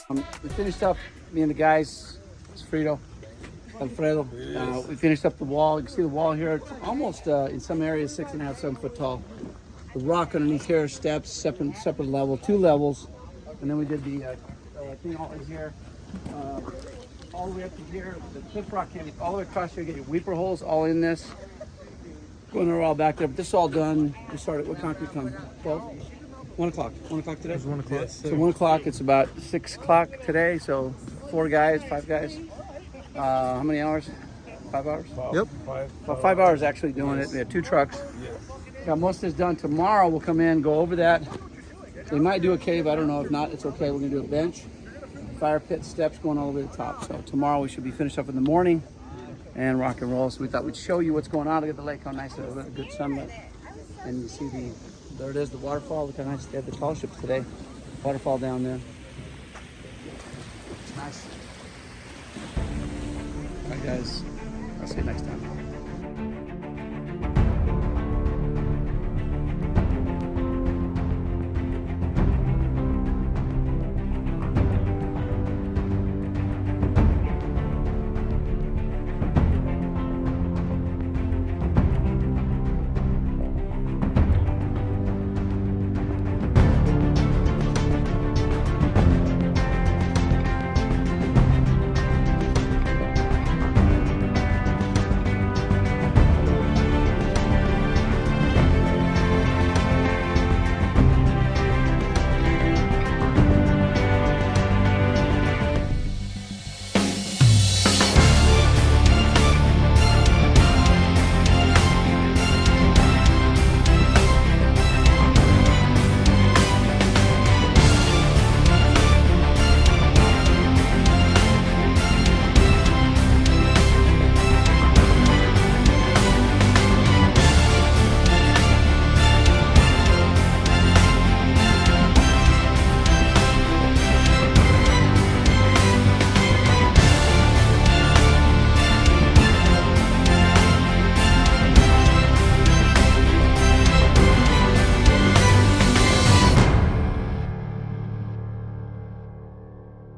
We finished up, me and the guys, it's Alfredo. We finished up the wall. You can see the wall here. It's almost, in some areas, 6.5, 7 foot tall. The rock underneath here, steps, separate level, 2 levels. And then we did the thing all in here. All the way up to here. The cliff rock came all the way across here. Get your weeper holes all in this. Going all back there. But this is all done. We started, what concrete come? 12? 1 o'clock. 1 o'clock today? It was 1 o'clock. Yes, so 1 o'clock, it's about 6 o'clock today. So 4 guys, 5 guys. How many hours? 5 hours? Yep. About 5 hours actually doing it. We had 2 trucks. Got most of this done. Tomorrow we'll come in, go over that. They might do a cave. I don't know. If not, it's okay. We're going to do a bench. Fire pit, steps going all the way to the top. So tomorrow we should be finished up in the morning and rock and roll. So we thought we'd show you what's going on. Look at the lake, how nice it is. A good sunlight. And you see there it is, the waterfall. Look how nice they have the tall ships today. Waterfall down there. It's nice. All right, guys. I'll see you next time.